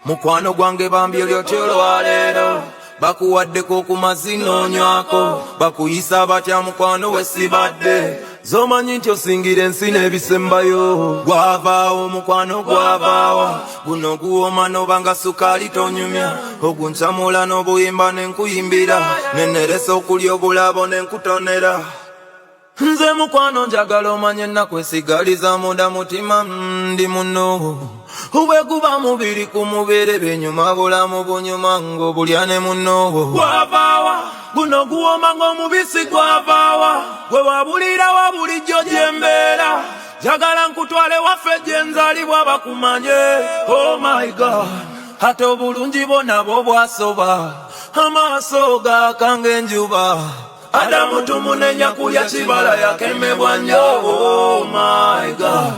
Mukwano gwange bambye lyotyo lwaleero bakuwaddeko ku mazina onywako bakuyisa batya mukwano we sibadde zomanyi nti osingira ensi n'ebisembayo gwavaawo mukwano gwavaawa guno guwoma nobanga sukaali tonyumya oguncamula n'obuyimba nenkuyimbira neneresa okulya obulabo nenkutonera nze mukwano njagala omanye nakwesigaliza munda mutima ndi muno Uwe guba mubiri kumubere benyuma bulamu bunyuma ngo bulyane muno gwavaawa guno guwoma ng'omubisi gwavaawa gwe wabulira wabulijjo gyembeera jagala nkutwale waffe gyenzalibwa bakumanye oh my god ate obulungi bonabo bwasoba amaaso gaakanga enjuba Adamu tumunenya kulya kibala yakemebwa nnyo oh my god